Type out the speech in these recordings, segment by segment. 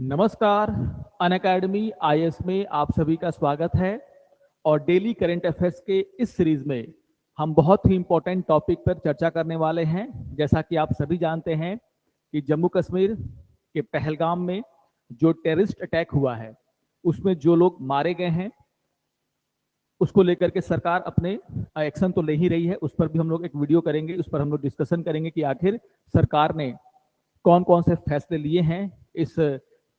नमस्कार। Unacademy IAS में आप सभी का स्वागत है। और डेली करंट अफेयर्स के इस सीरीज में हम बहुत ही इंपॉर्टेंट टॉपिक पर चर्चा करने वाले हैं। जैसा कि आप सभी जानते हैं कि जम्मू कश्मीर के पहलगाम में जो टेररिस्ट अटैक हुआ है उसमें जो लोग मारे गए हैं उसको लेकर के सरकार अपने एक्शन तो ले ही रही है। उस पर भी हम लोग एक वीडियो करेंगे, उस पर हम लोग डिस्कशन करेंगे कि आखिर सरकार ने कौन कौन से फैसले लिए हैं इस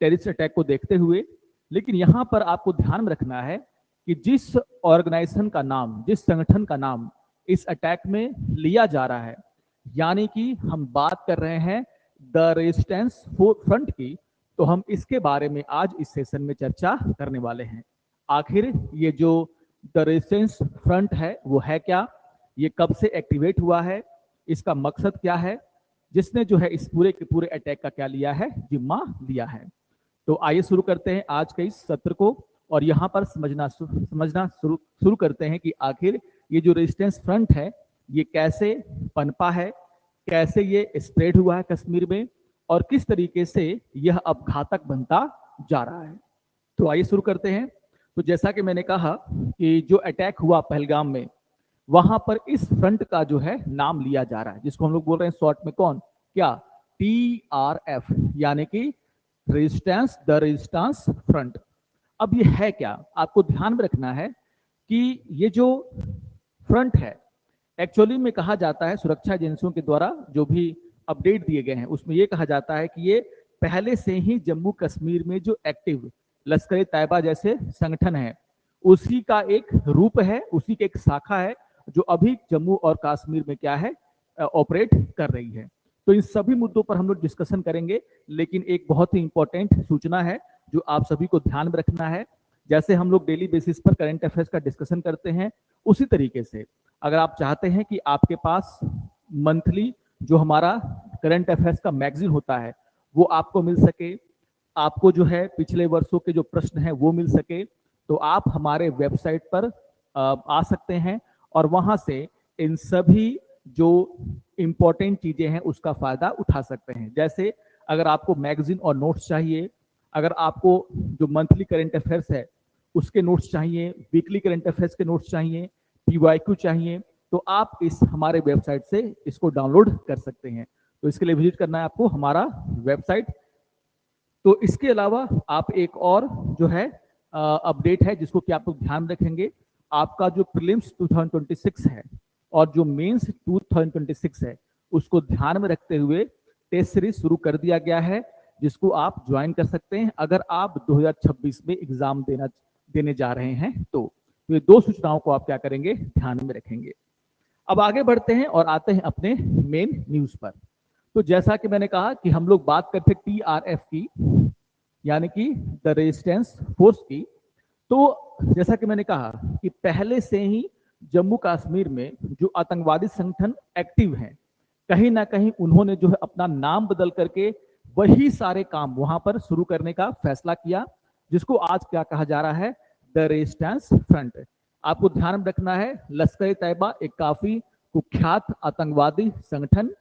टेररिस्ट अटैक को देखते हुए। लेकिन यहाँ पर आपको ध्यान में रखना है कि जिस ऑर्गेनाइजेशन का नाम, जिस संगठन का नाम इस अटैक में लिया जा रहा है, यानी कि हम बात कर रहे हैं द रेजिस्टेंस फ्रंट की, तो हम इसके बारे में आज इस सेशन में चर्चा करने वाले हैं। आखिर ये जो द रेजिस्टेंस फ्रंट है वो है क्या, ये कब से एक्टिवेट हुआ है, इसका मकसद क्या है, जिसने जो है इस पूरे के पूरे अटैक का क्या लिया है, जिम्मा लिया है। तो आइए शुरू करते हैं आज के इस सत्र को और यहाँ पर समझना शुरू करते हैं कि आखिर ये जो रेजिस्टेंस फ्रंट है ये कैसे पनपा है, कैसे ये स्प्रेड हुआ है कश्मीर में और किस तरीके से यह अब घातक बनता जा रहा है। तो आइए शुरू करते हैं। तो जैसा कि मैंने कहा कि जो अटैक हुआ पहलगाम में, वहां पर इस फ्रंट का जो है नाम लिया जा रहा है, जिसको हम लोग बोल रहे हैं शॉर्ट में कौन, क्या, TRF, यानी कि रेजिस्टेंस द रेजिस्टेंस फ्रंट। अब ये है क्या, आपको ध्यान में रखना है कि ये जो फ्रंट है एक्चुअली में कहा जाता है, सुरक्षा एजेंसियों के द्वारा जो भी अपडेट दिए गए हैं उसमें यह कहा जाता है कि ये पहले से ही जम्मू कश्मीर में जो एक्टिव लश्कर ए तैयबा जैसे संगठन है उसी का एक रूप है, उसी की एक शाखा है जो अभी जम्मू और कश्मीर में क्या है, ऑपरेट कर रही है। तो इन सभी मुद्दों पर हम लोग डिस्कशन करेंगे। लेकिन एक बहुत ही इंपॉर्टेंट सूचना है जो आप सभी को ध्यान में रखना है। जैसे हम लोग डेली बेसिस पर करंट अफेयर्स का डिस्कशन करते हैं, उसी तरीके से अगर आप चाहते हैं कि आपके पास मंथली जो हमारा करंट अफेयर्स का मैगजीन होता है वो आपको मिल सके, आपको जो है पिछले वर्षों के जो प्रश्न हैं वो मिल सके, तो आप हमारे वेबसाइट पर आ सकते हैं और वहां से इन सभी जो इंपॉर्टेंट चीजें हैं उसका फायदा उठा सकते हैं। जैसे अगर आपको मैगजीन और नोट्स चाहिए, अगर आपको जो मंथली करंट अफेयर्स है उसके नोट्स चाहिए, वीकली करंट अफेयर्स के नोट्स चाहिए, PYQ चाहिए, तो आप इस हमारे वेबसाइट से इसको डाउनलोड कर सकते हैं। तो इसके लिए विजिट करना है आपको हमारा वेबसाइट। तो इसके अलावा आप एक और जो है अपडेट है जिसको कि आप लोग ध्यान रखेंगे, आपका जो प्रीलिम्स 2026 है और जो मेंस 2026 है उसको ध्यान में रखते हुए टेस्ट सीरीज शुरू कर दिया गया है, जिसको आप ज्वाइन कर सकते हैं अगर आप 2026 में एग्जाम देने जा रहे हैं। तो ये दो सूचनाओं को आप क्या करेंगे, ध्यान में रखेंगे। अब आगे बढ़ते हैं और आते हैं अपने मेन न्यूज पर। तो जैसा कि मैंने कहा कि हम लोग बात करते TRF की, यानी कि द रेजिस्टेंस फोर्स की। तो जैसा कि मैंने कहा कि पहले से ही जम्मू कश्मीर में जो आतंकवादी संगठन एक्टिव हैं, कहीं ना कहीं उन्होंने जो है अपना नाम बदल करके वही सारे काम वहां पर शुरू करने का फैसला किया, जिसको आज क्या कहा जा रहा है, द रेजिस्टेंस फ्रंट। आपको ध्यान में रखना है लश्कर ए तैयबा एक काफी कुख्यात आतंकवादी संगठन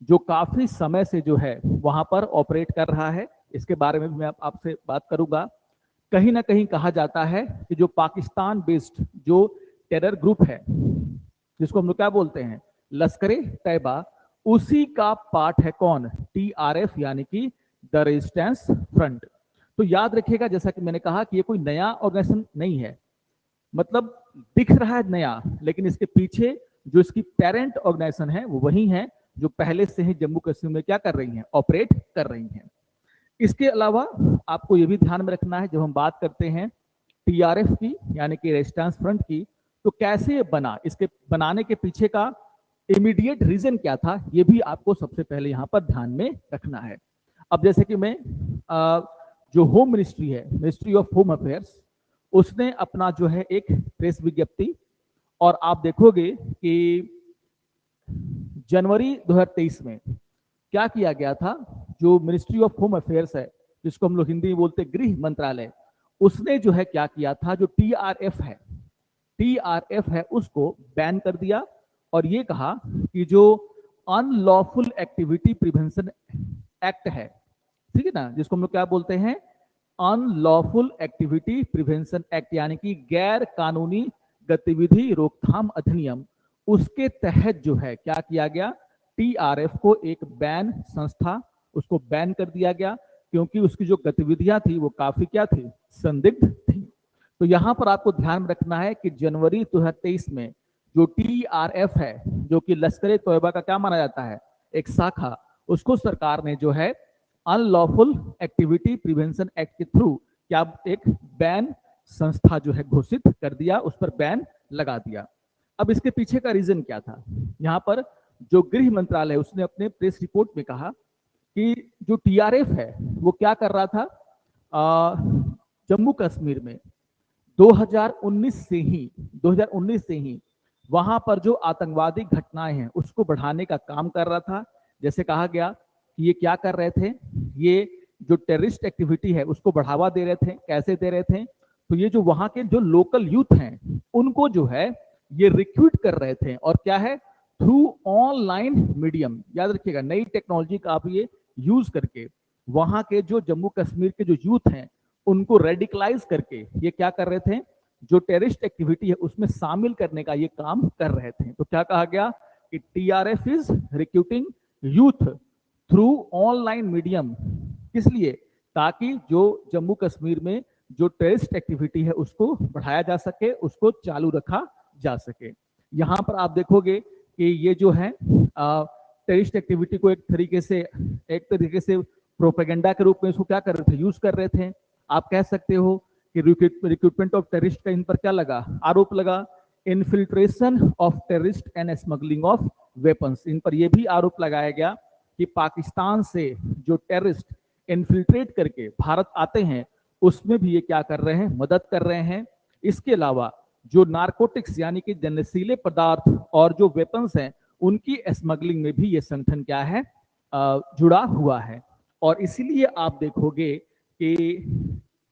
जो काफी समय से जो है वहां पर ऑपरेट कर रहा है। इसके बारे में भी मैं आपसे बात करूंगा। कहीं ना कहीं कहा जाता है कि जो पाकिस्तान बेस्ड जो टेरर ग्रुप है, जिसको हम लोग क्या बोलते हैं, लश्कर ए तैयबा, उसी का पार्ट है कौन, TRF, यानी कि द रेजिस्टेंस फ्रंट। तो याद रखिएगा, जैसा कि मैंने कहा कि ये कोई नया ऑर्गेनाइजेशन नहीं है, मतलब दिख रहा है नया, लेकिन इसके पीछे जो इसकी पेरेंट ऑर्गेनाइजेशन है वो वही है जो पहले से ही जम्मू कश्मीर में क्या कर रही हैं, ऑपरेट कर रही हैं। इसके अलावा आपको ये भी ध्यान में रखना है, जब हम बात करते हैं TRF की यानी कि रेजिस्टेंस फ्रंट की, तो कैसे ये बना, इसके बनाने के पीछे का इमीडिएट रीजन क्या था, ये भी आपको सबसे पहले यहाँ पर ध्यान में रखना है। अब जैसे कि मैं जो होम मिनिस्ट्री है, मिनिस्ट्री ऑफ होम अफेयर्स, उसने अपना जो है एक प्रेस विज्ञप्ति, और आप देखोगे कि जनवरी 2023 में क्या किया गया था, जो मिनिस्ट्री ऑफ होम अफेयर्स है, जिसको हम लोग हिंदी में बोलते गृह मंत्रालय, उसने जो है क्या किया था, जो TRF है उसको बैन कर दिया और ये कहा कि जो अनलॉफुल एक्टिविटी प्रिवेंशन एक्ट है ठीक है ना, जिसको हम लोग क्या बोलते हैं, अनलॉफुल एक्टिविटी प्रिवेंशन एक्ट, यानी कि गैर कानूनी गतिविधि रोकथाम अधिनियम। उसके तहत जो है क्या किया गया, टीआरएफ को एक बैन संस्था, उसको बैन कर दिया गया, क्योंकि उसकी जो गतिविधियां थी वो काफी क्या थी, संदिग्ध थी। तो यहां पर आपको ध्यान रखना है कि जनवरी 2023 में जो टीआरएफ है, जो कि लश्कर तोयबा का क्या माना जाता है, एक शाखा, उसको सरकार ने जो है अनलॉफुल एक्टिविटी प्रिवेंशन एक्ट के थ्रू क्या एक बैन संस्था जो है घोषित कर दिया, उस पर बैन लगा दिया। अब इसके पीछे का रीजन क्या था, यहाँ पर जो गृह मंत्रालय उसने अपने प्रेस रिपोर्ट में कहा कि जो टीआरएफ है वो क्या कर रहा था, जम्मू कश्मीर में 2019 से ही वहां पर जो आतंकवादी घटनाएं हैं उसको बढ़ाने का काम कर रहा था। जैसे कहा गया कि ये क्या कर रहे थे, ये जो टेररिस्ट एक्टिविटी है उसको बढ़ावा दे रहे थे। कैसे दे रहे थे, तो ये जो वहां के जो लोकल यूथ हैं उनको जो है ये रिक्रूट कर रहे थे, और क्या है, थ्रू ऑनलाइन मीडियम। याद रखिएगा, नई टेक्नोलॉजी का आप ये यूज करके वहां के जो जम्मू कश्मीर के जो यूथ हैं उनको रेडिकलाइज करके ये क्या कर रहे थे, जो टेररिस्ट एक्टिविटी है उसमें शामिल करने का ये काम कर रहे थे। तो क्या कहा गया कि TRF is recruiting youth through online medium. किस लिए, ताकि जो जम्मू कश्मीर में जो टेररिस्ट एक्टिविटी है उसको बढ़ाया जा सके, उसको चालू रखा जा सके। यहां पर आप देखोगे कि ये जो है टेररिस्ट एक्टिविटी को एक तरीके से प्रोपेगेंडा के रूप में इसको क्या कर रहे थे, यूज कर रहे थे। आप कह सकते हो कि रिक्रूटमेंट ऑफ टेररिस्ट का इन पर क्या लगा, आरोप लगा। Infiltration of terrorist and smuggling of weapons, इन पर यह भी आरोप लगाया गया कि पाकिस्तान से जो टेररिस्ट इन्फिल्ट्रेट करके भारत आते हैं उसमें भी ये क्या कर रहे हैं, मदद कर रहे हैं। इसके अलावा जो नारकोटिक्स यानी कि नशीले पदार्थ और जो वेपन्स हैं उनकी स्मगलिंग में भी ये संगठन क्या है, जुड़ा हुआ है। और इसीलिए आप देखोगे कि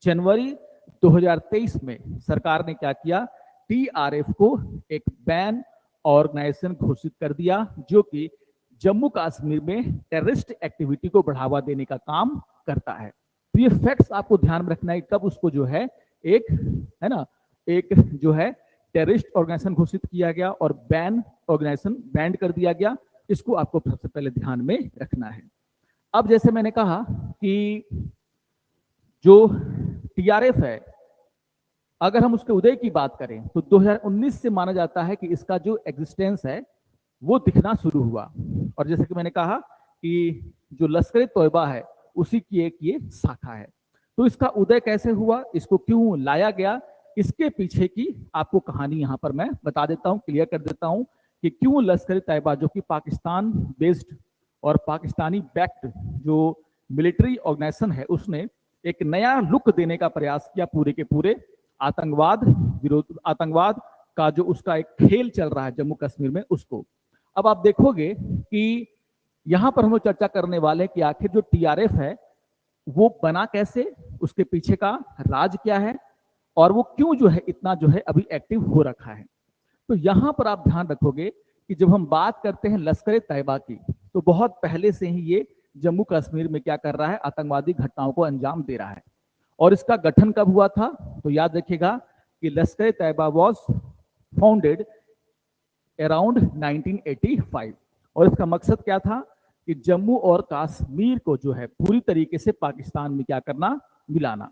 जनवरी 2023 में सरकार ने क्या किया, टीआरएफ को एक बैन ऑर्गेनाइजेशन घोषित कर दिया, जो कि जम्मू कश्मीर में टेररिस्ट एक्टिविटी को बढ़ावा देने का काम करता है। तो ये फैक्ट्स आपको ध्यान में रखना है, कब उसको जो है एक है ना, एक जो है टेररिस्ट ऑर्गेनाइजेशन घोषित किया गया और बैन ऑर्गेनाइजेशन बैंड कर दिया गया। इसको आपको सबसे पहले ध्यान में रखना है। अब जैसे मैंने कहा कि जो टीआरएफ है, अगर हम उसके उदय की बात करें तो 2019 से माना जाता है कि इसका जो एग्जिस्टेंस है वो दिखना शुरू हुआ। और जैसे कि मैंने कहा कि जो लश्कर तोयबा है उसी की एक ये शाखा है। तो इसका उदय कैसे हुआ, इसको क्यों लाया गया, इसके पीछे की आपको कहानी यहां पर मैं बता देता हूं, क्लियर कर देता हूं कि क्यों लश्कर तैयबा, जो कि पाकिस्तान बेस्ड और पाकिस्तानी बैक्ड जो मिलिट्री ऑर्गेनाइजेशन है, उसने एक नया लुक देने का प्रयास किया पूरे के पूरे आतंकवाद विरोध, आतंकवाद का जो उसका एक खेल चल रहा है जम्मू कश्मीर में उसको। अब आप देखोगे कि यहां पर हम लोग चर्चा करने वाले कि आखिर जो टीआरएफ है वो बना कैसे, उसके पीछे का राज क्या है, और वो क्यों जो है इतना जो है अभी एक्टिव हो रखा है। तो यहां पर आप ध्यान रखोगे कि जब हम बात करते हैं लश्कर तैयबा की, तो बहुत पहले से ही ये जम्मू कश्मीर में क्या कर रहा है, आतंकवादी घटनाओं को अंजाम दे रहा है। और इसका गठन कब हुआ था, तो याद रखिएगा कि लश्कर तैयबा वाज फाउंडेड अराउंड 1985। और इसका मकसद क्या था कि जम्मू और कश्मीर को जो है पूरी तरीके से पाकिस्तान में क्या करना, मिलाना।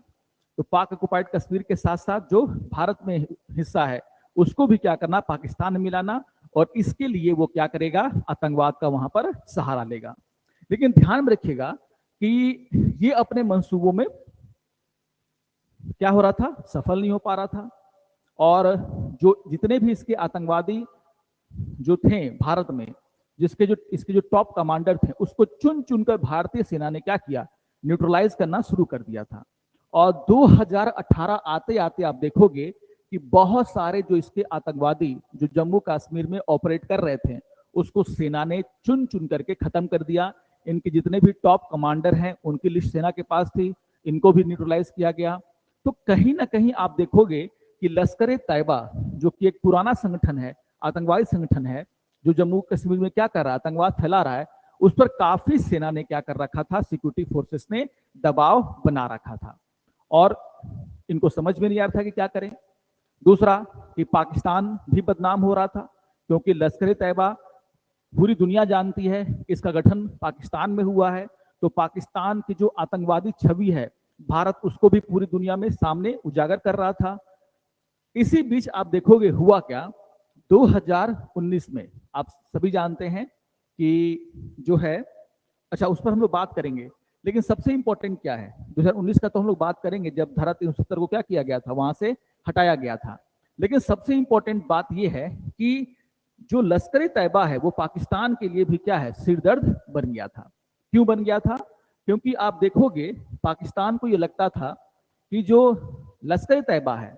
तो पाक ऑक्युपाइड कश्मीर के साथ साथ जो भारत में हिस्सा है उसको भी क्या करना, पाकिस्तान में मिलाना। और इसके लिए वो क्या करेगा, आतंकवाद का वहां पर सहारा लेगा। लेकिन ध्यान में रखिएगा कि ये अपने मंसूबों में क्या हो रहा था, सफल नहीं हो पा रहा था। और जो जितने भी इसके आतंकवादी जो थे भारत में, इसके जो टॉप कमांडर थे, उसको चुन चुनकर भारतीय सेना ने क्या किया, न्यूट्रलाइज करना शुरू कर दिया था। और 2018 आते आते आप देखोगे कि बहुत सारे जो इसके आतंकवादी जो जम्मू कश्मीर में ऑपरेट कर रहे थे उसको सेना ने चुन चुन करके खत्म कर दिया। इनके जितने भी टॉप कमांडर हैं उनकी लिस्ट सेना के पास थी, इनको भी न्यूट्रलाइज किया गया। तो कहीं ना कहीं आप देखोगे कि लश्कर तैयबा जो कि एक पुराना संगठन है, आतंकवादी संगठन है, जो जम्मू कश्मीर में क्या कर रहा है, आतंकवाद फैला रहा है, उस पर काफी सेना ने क्या कर रखा था, सिक्योरिटी फोर्सेस ने दबाव बना रखा था और इनको समझ में नहीं आ रहा था कि क्या करें। दूसरा कि पाकिस्तान भी बदनाम हो रहा था, क्योंकि लश्कर तैयबा पूरी दुनिया जानती है इसका गठन पाकिस्तान में हुआ है, तो पाकिस्तान की जो आतंकवादी छवि है भारत उसको भी पूरी दुनिया में सामने उजागर कर रहा था। इसी बीच आप देखोगे हुआ क्या, 2019 में आप सभी जानते हैं कि जो है, अच्छा उस पर हम लोग बात करेंगे, लेकिन सबसे इंपॉर्टेंट क्या है 2019 का तो हम लोग बात करेंगे जब धारा 370 को क्या किया गया था, वहां से हटाया गया था। लेकिन सबसे इंपॉर्टेंट बात यह है कि जो लश्कर तैयबा है वो पाकिस्तान के लिए भी क्या है, सिरदर्द बन गया था। क्यों बन गया था? क्योंकि आप देखोगे पाकिस्तान को ये लगता था कि जो लश्कर तैयबा है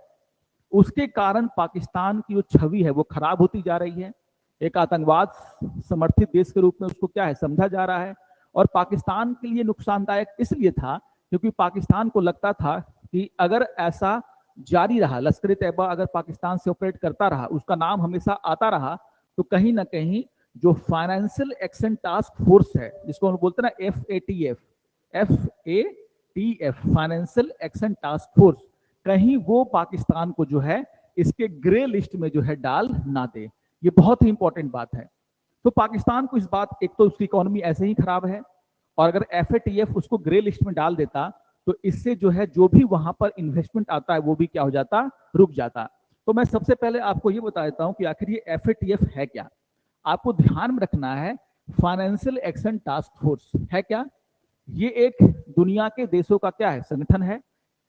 उसके कारण पाकिस्तान की जो छवि है वो खराब होती जा रही है, एक आतंकवाद समर्थित देश के रूप में उसको क्या है समझा जा रहा है। और पाकिस्तान के लिए नुकसानदायक इसलिए था क्योंकि पाकिस्तान को लगता था कि अगर ऐसा जारी रहा, लश्कर तैयबा अगर पाकिस्तान से ऑपरेट करता रहा, उसका नाम हमेशा आता रहा, तो कहीं ना कहीं जो फाइनेंशियल एक्शन टास्क फोर्स है जिसको हम बोलते हैं ना FATF financial action task force, कहीं वो पाकिस्तान को जो है इसके ग्रे लिस्ट में जो है डाल ना दे। ये बहुत ही इंपॉर्टेंट बात है। तो पाकिस्तान को इस बात, एक तो उसकी इकोनॉमी ऐसे ही खराब है और अगर FATF उसको ग्रे लिस्ट में डाल देता तो इससे जो है जो भी वहां पर इन्वेस्टमेंट आता है वो भी क्या हो जाता, रुक जाता। तो मैं सबसे पहले आपको ये बता देता हूं कि आखिर ये FATF है क्या। आपको ध्यान में रखना है, फाइनेंशियल एक्शन टास्क फोर्स है क्या, ये एक दुनिया के देशों का क्या है, संगठन है,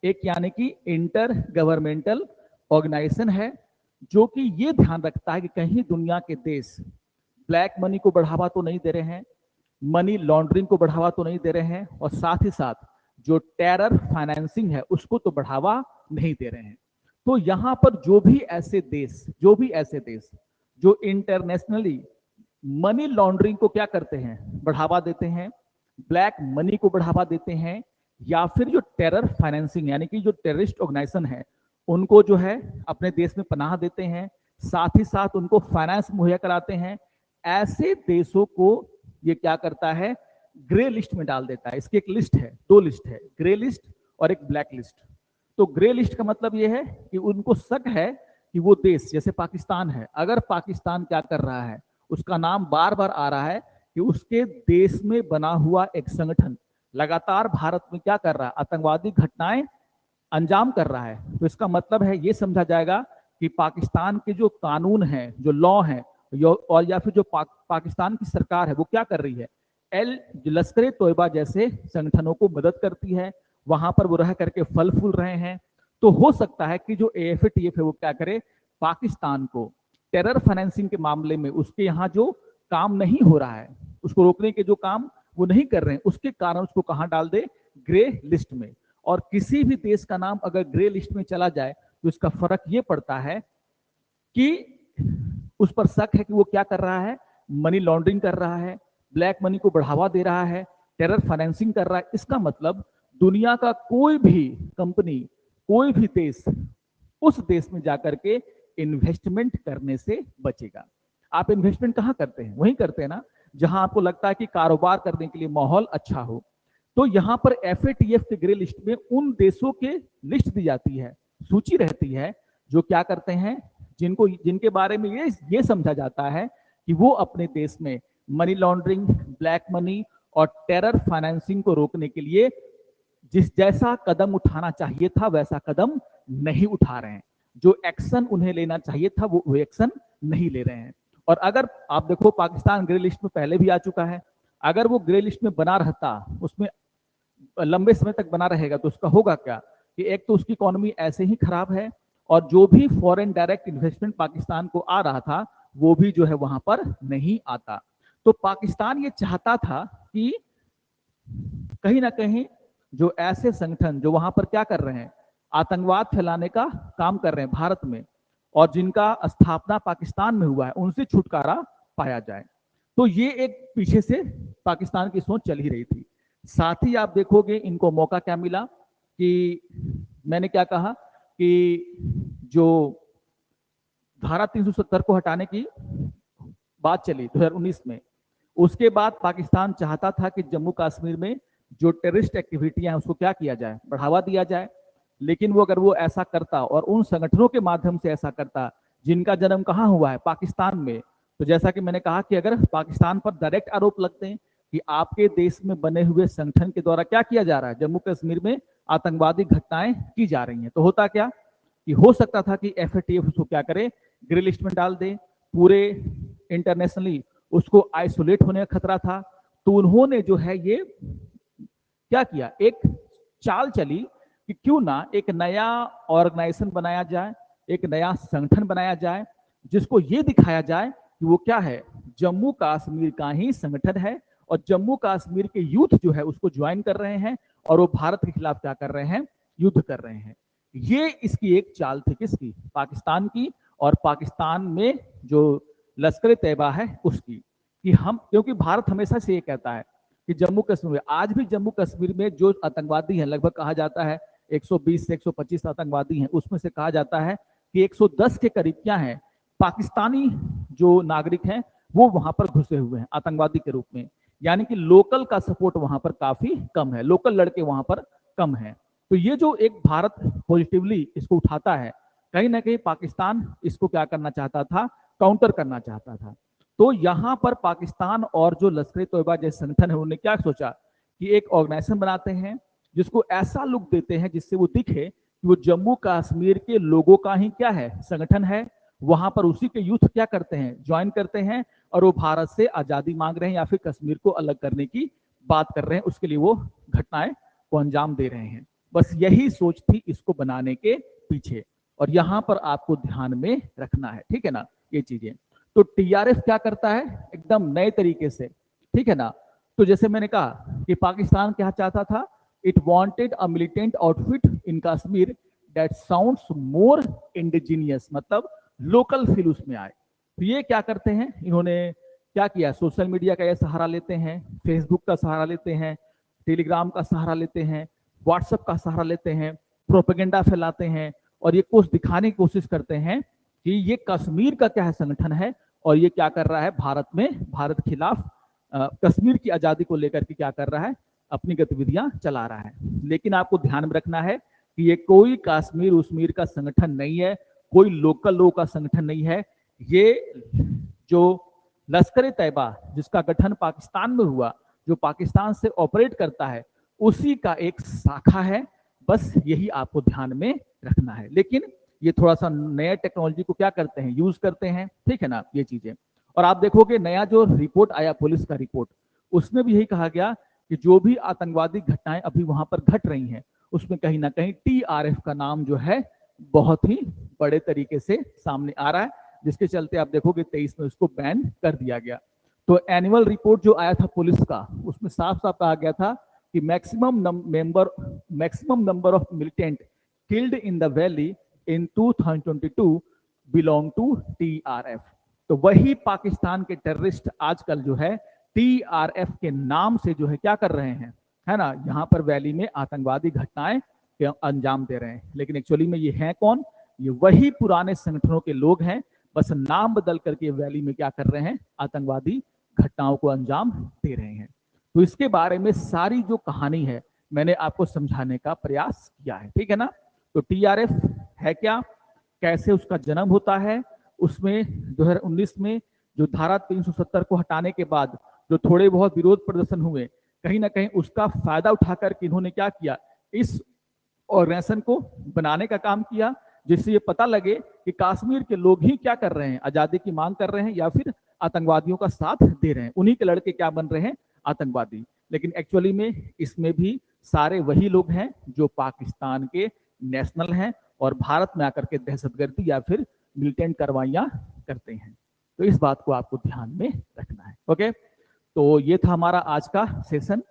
एक यानी कि इंटर गवर्नमेंटल ऑर्गेनाइजेशन है, जो कि ये ध्यान रखता है कि कहीं दुनिया के देश ब्लैक मनी को बढ़ावा तो नहीं दे रहे हैं, मनी लॉन्ड्रिंग को बढ़ावा तो नहीं दे रहे हैं, और साथ ही साथ जो टेरर फाइनेंसिंग है उसको तो बढ़ावा नहीं दे रहे हैं। तो यहां पर जो भी ऐसे देश जो इंटरनेशनली मनी लॉन्ड्रिंग को क्या करते हैं, बढ़ावा देते हैं, ब्लैक मनी को बढ़ावा देते हैं, या फिर जो टेरर फाइनेंसिंग यानी कि जो टेररिस्ट ऑर्गेनाइजेशन है उनको जो है अपने देश में पनाह देते हैं, साथ ही साथ उनको फाइनेंस मुहैया कराते हैं, ऐसे देशों को ये क्या करता है, ग्रे लिस्ट में डाल देता है। इसकी एक लिस्ट है, दो लिस्ट है, ग्रे लिस्ट और एक ब्लैक लिस्ट। तो ग्रे लिस्ट का मतलब ये है कि उनको शक है कि वो देश जैसे पाकिस्तान है, अगर पाकिस्तान क्या कर रहा है, उसका नाम बार बार आ रहा है कि उसके देश में बना हुआ एक संगठन लगातार भारत में क्या कर रहा है, आतंकवादी घटनाएं अंजाम कर रहा है, तो इसका मतलब है ये समझा जाएगा कि पाकिस्तान के जो कानून हैं, जो लॉ हैं, और या फिर जो पाकिस्तान की सरकार है वो क्या कर रही है, लश्कर तोयबा जैसे संगठनों को मदद करती है, वहां पर वो रह करके फल फूल रहे हैं। तो हो सकता है कि जो AFATF है वो क्या करे, पाकिस्तान को टेरर फाइनेंसिंग के मामले में उसके यहाँ जो काम नहीं हो रहा है, उसको रोकने के जो काम वो नहीं कर रहे हैं, उसके कारण उसको कहां डाल दे, ग्रे लिस्ट में। और किसी भी देश का नाम अगर ग्रे लिस्ट में चला जाए तो इसका फर्क ये पड़ता है कि उस पर शक है कि वो क्या कर रहा है, मनी लॉन्ड्रिंग कर रहा है, ब्लैक मनी को बढ़ावा दे रहा है, टेरर फाइनेंसिंग कर रहा है। इसका मतलब दुनिया का कोई भी कंपनी, कोई भी देश उस देश में जाकर के इन्वेस्टमेंट करने से बचेगा। आप इन्वेस्टमेंट कहां करते हैं, वहीं करते हैं ना जहां आपको लगता है कि कारोबार करने के लिए माहौल अच्छा हो। तो यहां पर FATF के ग्रे लिस्ट में उन देशों के लिस्ट दी जाती है, सूची रहती है, जो क्या करते हैं, जिनके बारे में ये समझा जाता है कि वो अपने देश में मनी लॉन्ड्रिंग, ब्लैक मनी और टेरर फाइनेंसिंग को रोकने के लिए जिस जैसा कदम उठाना चाहिए था वैसा कदम नहीं उठा रहे हैं, जो एक्शन उन्हें लेना चाहिए था वो एक्शन नहीं ले रहे हैं। और अगर आप देखो पाकिस्तान ग्रे लिस्ट में पहले भी आ चुका है, अगर वो ग्रे लिस्ट में बना रहता, उसमें लंबे समय तक बना रहेगा, तो उसका होगा क्या कि एक तो उसकी इकोनॉमी ऐसे ही खराब है, और जो भी फॉरेन डायरेक्ट इन्वेस्टमेंट पाकिस्तान को आ रहा था वो भी जो है वहां पर नहीं आता। तो पाकिस्तान ये चाहता था कि कहीं ना कहीं जो ऐसे संगठन जो वहां पर क्या कर रहे हैं, आतंकवाद फैलाने का काम कर रहे हैं भारत में, और जिनका स्थापना पाकिस्तान में हुआ है, उनसे छुटकारा पाया जाए। तो ये एक पीछे से पाकिस्तान की सोच चल ही रही थी। साथ ही आप देखोगे इनको मौका क्या मिला कि मैंने क्या कहा कि जो धारा 370 को हटाने की बात चली 2019 में, उसके बाद पाकिस्तान चाहता था कि जम्मू कश्मीर में जो टेररिस्ट एक्टिविटियां हैं उसको क्या किया जाए, बढ़ावा दिया जाए। लेकिन वो अगर वो ऐसा करता और उन संगठनों के माध्यम से ऐसा करता जिनका जन्म कहाँ हुआ है, पाकिस्तान में, तो जैसा कि मैंने कहा कि अगर पाकिस्तान पर डायरेक्ट आरोप लगते हैं कि आपके देश में बने हुए संगठन के द्वारा क्या किया जा रहा है, जम्मू कश्मीर में आतंकवादी घटनाएं की जा रही हैं, तो होता क्या कि हो सकता था कि एफएटीएफ उसको क्या करे, ग्रे लिस्ट में डाल दे, पूरे इंटरनेशनली उसको आइसोलेट होने का खतरा था। तो उन्होंने जो है ये क्या किया, एक चाल चली कि क्यों ना एक नया ऑर्गेनाइजेशन बनाया जाए, एक नया संगठन बनाया जाए, जिसको ये दिखाया जाए कि वो क्या है, जम्मू कश्मीर का ही संगठन है और जम्मू कश्मीर के यूथ जो है उसको ज्वाइन कर रहे हैं और वो भारत के खिलाफ क्या कर रहे हैं, युद्ध कर रहे हैं। ये इसकी एक चाल थी, किसकी, पाकिस्तान की, और पाकिस्तान में जो लश्कर तैयबा है उसकी, कि हम, क्योंकि भारत हमेशा से ये कहता है कि जम्मू कश्मीर में, आज भी जम्मू कश्मीर में जो आतंकवादी हैं, लगभग कहा जाता है 120 से 125 आतंकवादी हैं, उसमें से कहा जाता है कि 110 के करीब क्या है, पाकिस्तानी जो नागरिक हैं वो वहां पर घुसे हुए हैं आतंकवादी के रूप में। यानी कि लोकल का सपोर्ट वहां पर काफी कम है, लोकल लड़के वहां पर कम है। तो ये जो एक भारत पॉजिटिवली इसको उठाता है, कहीं ना कहीं पाकिस्तान इसको क्या करना चाहता था, काउंटर करना चाहता था। तो यहां पर पाकिस्तान और जो लश्कर तोयबा जैसे संगठन है उन्होंने क्या सोचा कि एक ऑर्गेनाइजेशन बनाते हैं जिसको ऐसा लुक देते हैं जिससे वो दिखे कि वो जम्मू कश्मीर के लोगों का ही क्या है, संगठन है, वहां पर उसी के यूथ क्या करते हैं, ज्वाइन करते हैं, और वो भारत से आजादी मांग रहे हैं या फिर कश्मीर को अलग करने की बात कर रहे हैं, उसके लिए वो घटनाएं को अंजाम दे रहे हैं। बस यही सोच थी इसको बनाने के पीछे, और यहां पर आपको ध्यान में रखना है, ठीक है ना, ये चीजें। तो टीआरएफ क्या करता है, एकदम नए तरीके से, ठीक है ना। तो जैसे मैंने कहा कि पाकिस्तान क्या चाहता था, it wanted a militant outfit in Kashmir that sounds more indigenous, मतलब लोकल फील उसमें आए। तो ये क्या करते हैं, इन्होंने क्या किया, सोशल मीडिया का ये सहारा लेते हैं, फेसबुक का सहारा लेते हैं, टेलीग्राम का सहारा लेते हैं, व्हाट्सएप का सहारा लेते हैं, प्रोपेगेंडा फैलाते हैं, और ये कुछ दिखाने की कोशिश करते हैं कि ये कश्मीर का क्या है, संगठन है, और ये क्या कर रहा है, भारत में, भारत के खिलाफ कश्मीर की आजादी को लेकर के क्या कर रहा है, अपनी गतिविधियां चला रहा है। लेकिन आपको ध्यान में रखना है कि ये कोई कश्मीर उश्मीर का संगठन नहीं है, कोई लोकल लोगों का संगठन नहीं है। ये जो लश्कर तैयबा जिसका गठन पाकिस्तान में हुआ, जो पाकिस्तान से ऑपरेट करता है, उसी का एक शाखा है। बस यही आपको ध्यान में रखना है। लेकिन ये थोड़ा सा नया टेक्नोलॉजी को क्या करते हैं, यूज करते हैं, ठीक है ना, ये चीजें। और आप देखोगे नया जो रिपोर्ट आया, पुलिस का रिपोर्ट, उसमें भी यही कहा गया कि जो भी आतंकवादी घटनाएं अभी वहां पर घट रही हैं, उसमें कहीं ना कहीं टीआरएफ का नाम जो है बहुत ही बड़े तरीके से सामने आ रहा है, जिसके चलते आप देखोगे 23 में उसको बैन कर दिया गया। तो एनुअल रिपोर्ट जो आया था पुलिस का, उसमें साफ साफ कहा गया था कि maximum number of militant killed in the valley in 2022 belong to TRF. तो वही पाकिस्तान के टेररिस्ट आजकल जो है टीआरएफ के नाम से जो है क्या कर रहे हैं, है ना, यहाँ पर वैली में आतंकवादी घटनाएं अंजाम दे रहे हैं। लेकिन एक्चुअली में ये हैं कौन, ये वही पुराने संगठनों के लोग हैं, बस नाम बदल करके वैली में क्या कर रहे हैं, आतंकवादी घटनाओं को अंजाम दे रहे हैं। तो इसके बारे में सारी जो कहानी है मैंने आपको समझाने का प्रयास किया है, ठीक है ना। तो टीआरएफ है क्या, कैसे उसका जन्म होता है, उसमें 2019 में जो धारा 370 को हटाने के बाद जो थोड़े बहुत विरोध प्रदर्शन हुए, कहीं ना कहीं उसका फायदा उठाकर के इन्होंने क्या किया, इस ऑर्गेनाइजेशन को बनाने का काम किया, जिससे ये पता लगे कि कश्मीर के लोग ही क्या कर रहे हैं, आजादी की मांग कर रहे हैं या फिर आतंकवादियों का साथ दे रहे हैं, उन्हीं के लड़के क्या बन रहे हैं, आतंकवादी। लेकिन एक्चुअली में इसमें भी सारे वही लोग हैं जो पाकिस्तान के नेशनल हैं और भारत में आकर के दहशतगर्दी या फिर मिलिटेंट कार्रवाइयां करते हैं। तो इस बात को आपको ध्यान में रखना है। ओके, तो ये था हमारा आज का सेशन।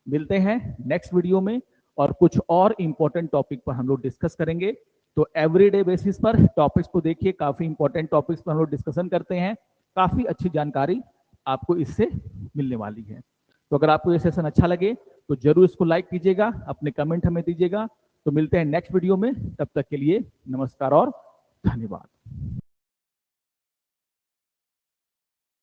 मिलते हैं नेक्स्ट वीडियो में और कुछ और इंपॉर्टेंट टॉपिक पर हम लोग डिस्कस करेंगे। तो एवरीडे बेसिस पर टॉपिक्स को देखिए, काफी इंपॉर्टेंट टॉपिक्स पर हम लोग डिस्कशन करते हैं, काफी अच्छी जानकारी आपको इससे मिलने वाली है। तो अगर आपको ये सेशन अच्छा लगे तो जरूर इसको लाइक कीजिएगा, अपने कमेंट हमें दीजिएगा। तो मिलते हैं नेक्स्ट वीडियो में, तब तक के लिए नमस्कार और धन्यवाद।